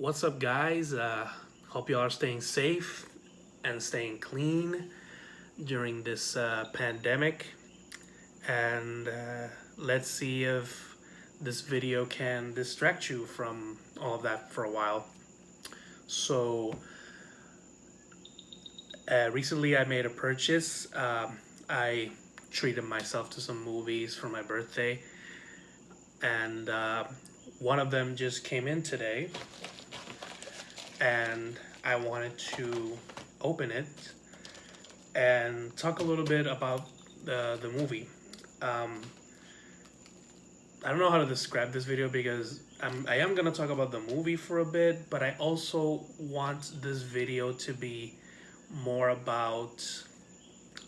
What's up, guys? Hope you all are staying safe and staying clean during this pandemic. And let's see if this video can distract you from all of that for a while. So, recently I made a purchase. I treated myself to some movies for my birthday, and one of them just came in today, and I wanted to open it and talk a little bit about the movie. I don't know how to describe this video because I am gonna talk about the movie for a bit, but I also want this video to be more about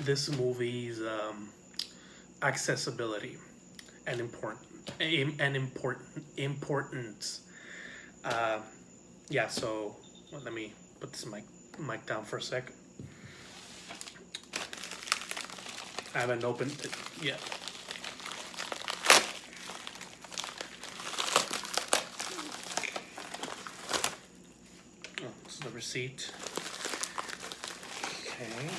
this movie's accessibility and importance. Yeah, so let me put this mic down for a sec. I haven't opened it yet. Oh, this is the receipt. Okay.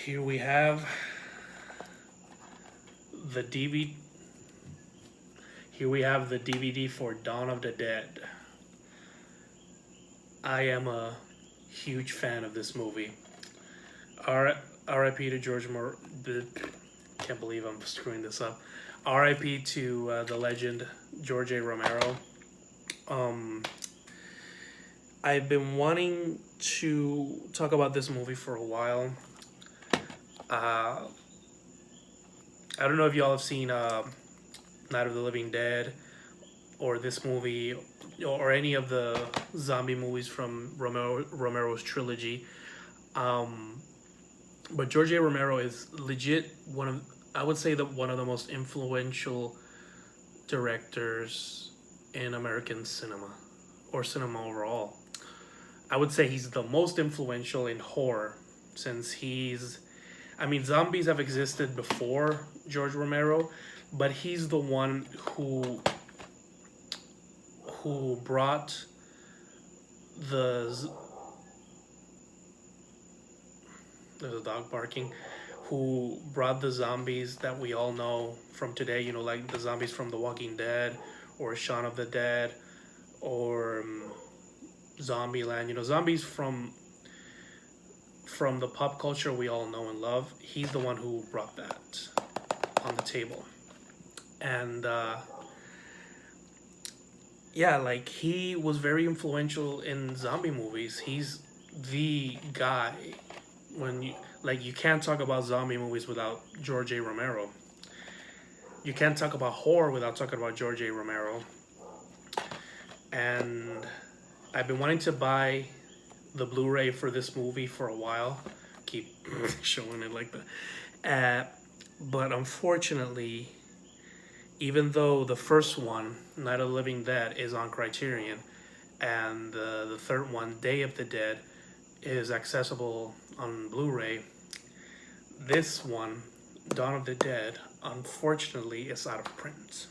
Here we have the DVD. Here we have the DVD for Dawn of the Dead. I am a huge fan of this movie. R.I.P. to George Moore. Can't believe I'm screwing this up. R.I.P. to the legend George A. Romero. I've been wanting to talk about this movie for a while. I don't know if y'all have seen Night of the Living Dead or this movie or any of the zombie movies from Romero's trilogy. But George A. Romero is legit I would say one of the most influential directors in American cinema or cinema overall. I would say he's the most influential in horror since zombies have existed before George Romero, but he's the one who brought there's a dog barking, who brought the zombies that we all know from today, like the zombies from The Walking Dead or Shaun of the Dead or Zombieland, zombies from the pop culture we all know and love. He's the one who brought that on the table. And he was very influential in zombie movies. He's the guy. When you can't talk about zombie movies without George A. Romero. You can't talk about horror without talking about George A. Romero. And I've been wanting to buy the Blu-ray for this movie for a while. Keep showing it like that. But unfortunately, even though the first one, Night of the Living Dead, is on Criterion, and the third one, Day of the Dead, is accessible on Blu-ray, this one, Dawn of the Dead, unfortunately is out of print.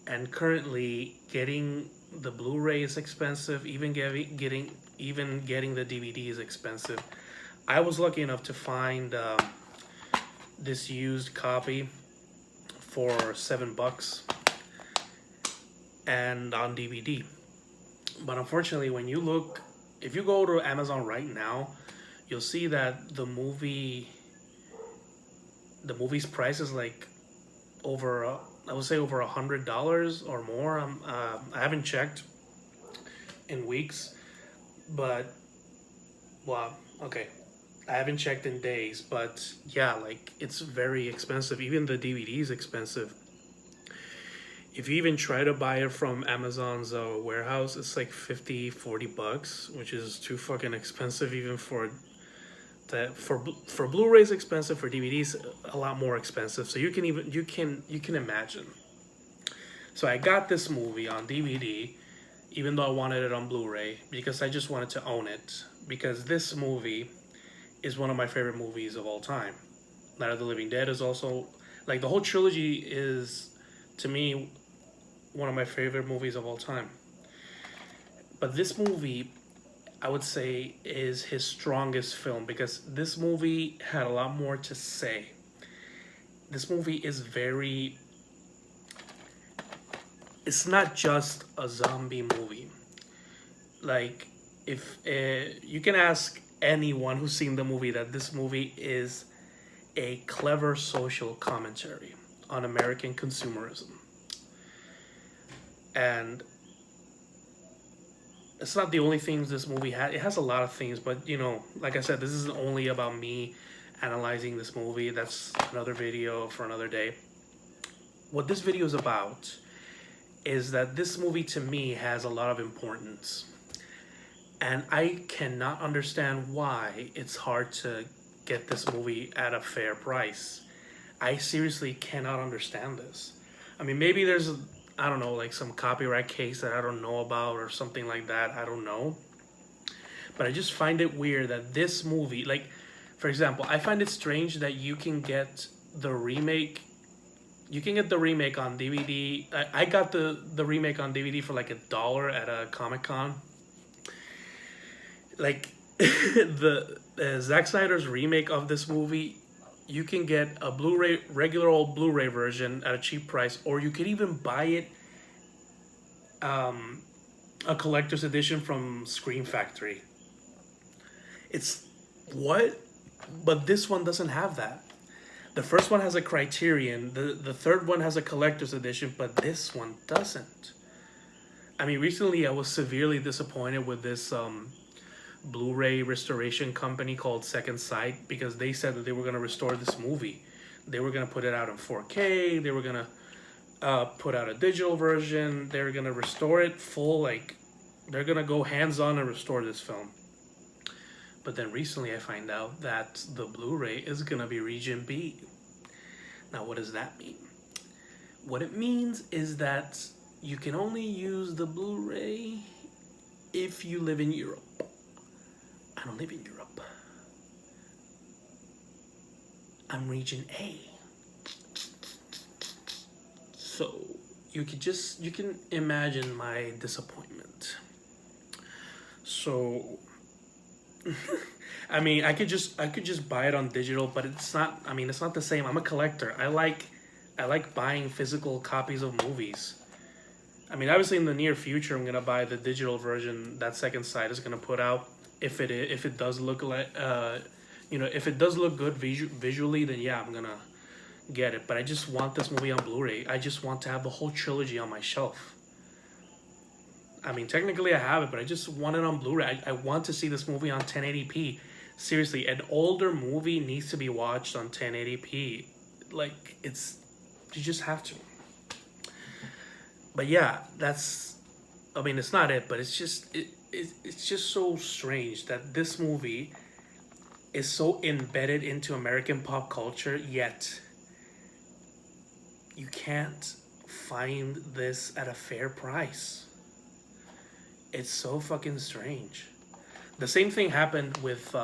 And currently, getting the Blu-ray is expensive. Even getting the DVD is expensive. I was lucky enough to find this used copy for $7 and on DVD. But unfortunately, if you go to Amazon right now, you'll see that the movie's price is like over I would say over $100 or more. I haven't checked in weeks, but I haven't checked in days, but yeah, it's very expensive. Even the DVD is expensive. If you even try to buy it from Amazon's warehouse, it's like $40, which is too fucking expensive even for that. For Blu-rays expensive, for DVDs a lot more expensive. So you can imagine. So I got this movie on DVD, even though I wanted it on Blu-ray, because I just wanted to own it. Because this movie is one of my favorite movies of all time. Night of the Living Dead is also Like the whole trilogy is, to me, one of my favorite movies of all time. But this movie, I would say, is his strongest film because this movie had a lot more to say. This movie is very. It's not just a zombie movie. Like, if you can ask anyone who's seen the movie that this movie is a clever social commentary on American consumerism. And it's not the only themes this movie had. It has a lot of themes, but like I said, this isn't only about me analyzing this movie. That's another video for another day. What this video is about is that this movie to me has a lot of importance. And I cannot understand why it's hard to get this movie at a fair price. I seriously cannot understand this. I mean, maybe there's, I don't know, like some copyright case that I don't know about or something like that. I don't know. But I just find it weird that this movie, like, for example, I find it strange that you can get the remake. You can get the remake on DVD. I got the remake on DVD for like $1 at a Comic-Con. Like, the Zack Snyder's remake of this movie, you can get a Blu-ray, regular old Blu-ray version at a cheap price, or you could even buy it a collector's edition from Scream Factory. It's what? But this one doesn't have that. The first one has a Criterion, the third one has a collector's edition, but this one doesn't. I mean, recently I was severely disappointed with this Blu-ray restoration company called Second Sight because they said that they were going to restore this movie. They were going to put it out in 4K. They were going to put out a digital version. They're going to restore it full. Like, they're going to go hands-on and restore this film. But then recently I find out that the Blu-ray is going to be Region B. Now, what does that mean? What it means is that you can only use the Blu-ray if you live in Europe. I don't live in Europe. I'm Region A. So you can imagine my disappointment. So I mean, I could just buy it on digital, but it's not. I mean, it's not the same. I'm a collector. I like buying physical copies of movies. I mean, obviously in the near future, I'm gonna buy the digital version that Second Sight is gonna put out. If it does look like if it does look good visually, then yeah, I'm gonna get it. But I just want this movie on Blu-ray. I just want to have the whole trilogy on my shelf. I mean, technically I have it, but I just want it on Blu-ray. I want to see this movie on 1080p. Seriously, an older movie needs to be watched on 1080p. Like, you just have to. But yeah, I mean, it's not it, but it's just so strange that this movie is so embedded into American pop culture, yet you can't find this at a fair price. It's so fucking strange. The same thing happened with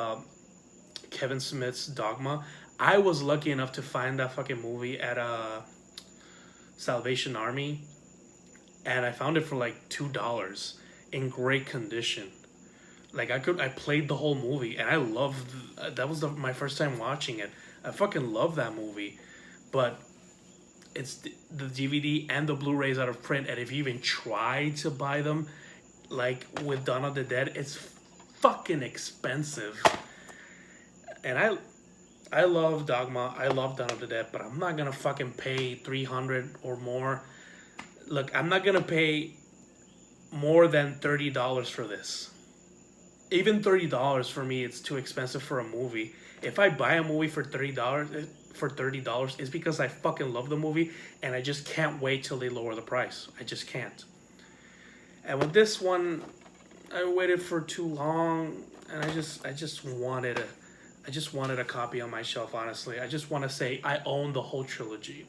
Kevin Smith's Dogma. I was lucky enough to find that fucking movie at Salvation Army, and I found it for like $2 in great condition. Like I played the whole movie, and I loved. That was my first time watching it. I fucking love that movie, but it's the DVD and the Blu-rays out of print, and if you even try to buy them, like with Dawn of the Dead, it's fucking expensive. And I love Dogma, I love Dawn of the Dead, but I'm not gonna fucking pay $300 or more. Look, I'm not gonna pay more than $30 for this. Even $30 for me, it's too expensive for a movie. If I buy a movie for $30, it's because I fucking love the movie, and I just can't wait till they lower the price. I just can't. And with this one, I waited for too long, and I just wanted a copy on my shelf. Honestly, I just want to say I own the whole trilogy.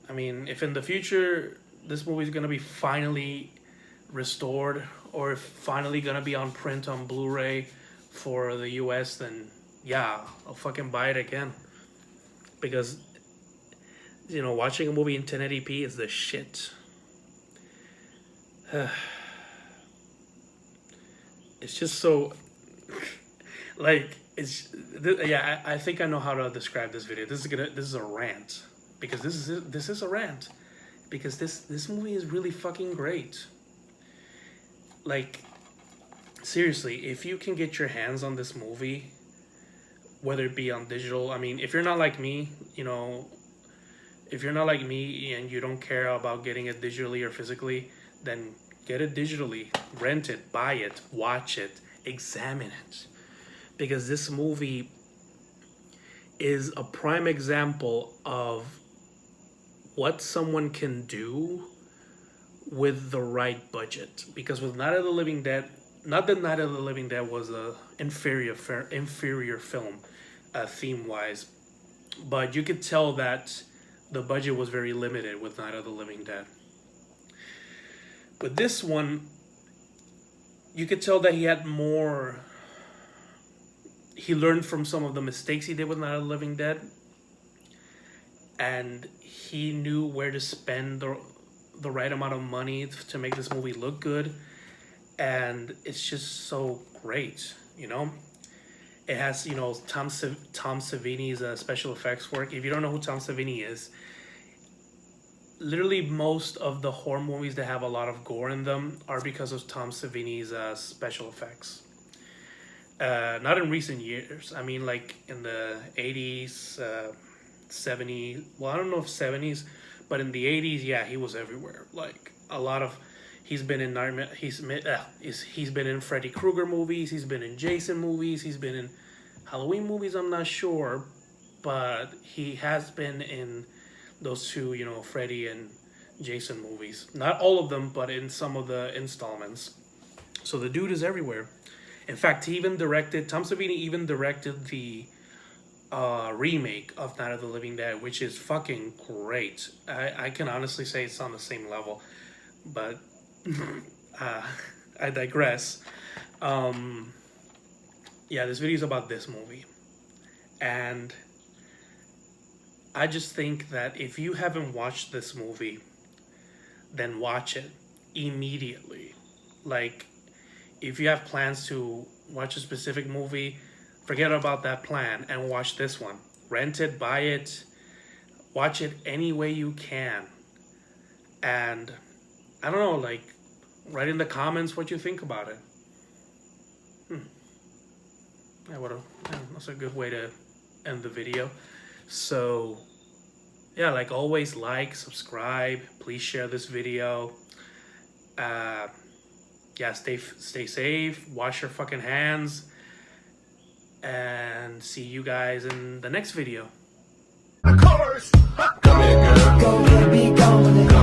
I mean, if in the future this movie is gonna be finally restored, or if finally gonna be on print on Blu-ray for the US, then yeah, I'll fucking buy it again. Because You know, watching a movie in 1080p is the shit. It's just so like yeah. I think I know how to describe this video. This is a rant because this is a rant because this movie is really fucking great. Like, seriously, if you can get your hands on this movie, whether it be on digital, I mean, if you're not like me, you know, if you're not like me and you don't care about getting it digitally or physically, then get it digitally, rent it, buy it, watch it, examine it. Because this movie is a prime example of what someone can do with the right budget. Because with Night of the Living Dead, not that Night of the Living Dead was a inferior film, theme wise, but you could tell that the budget was very limited with Night of the Living Dead. With this one, you could tell that he had more. He learned from some of the mistakes he did with Night of the Living Dead, and he knew where to spend the right amount of money to make this movie look good, and it's just so great, you know. It has, you know, Tom Savini's special effects work. If you don't know who Tom Savini is, literally most of the horror movies that have a lot of gore in them are because of Tom Savini's special effects. Not in recent years. I mean, like in the 80s, 70s. Well, I don't know if 70s, but in the 80s, yeah, he was everywhere. Like a lot of, he's been in Nightmare. He's been in Freddy Krueger movies. He's been in Jason movies. He's been in Halloween movies. I'm not sure, but he has been in those two, you know, Freddy and Jason movies. Not all of them, but in some of the installments. So the dude is everywhere. In fact, Tom Savini even directed the remake of Night of the Living Dead, which is fucking great. I can honestly say it's on the same level, but I digress. Yeah, this video is about this movie, and I just think that if you haven't watched this movie, then watch it immediately. Like, if you have plans to watch a specific movie, forget about that plan and watch this one. Rent it, buy it, watch it any way you can. And I don't know, like, write in the comments what you think about it. Yeah, that's a good way to end the video. So, yeah, like always, like, subscribe, please share this video. Yeah, stay safe, wash your fucking hands, and see you guys in the next video. Of course! Come here, girl. Go, baby, go.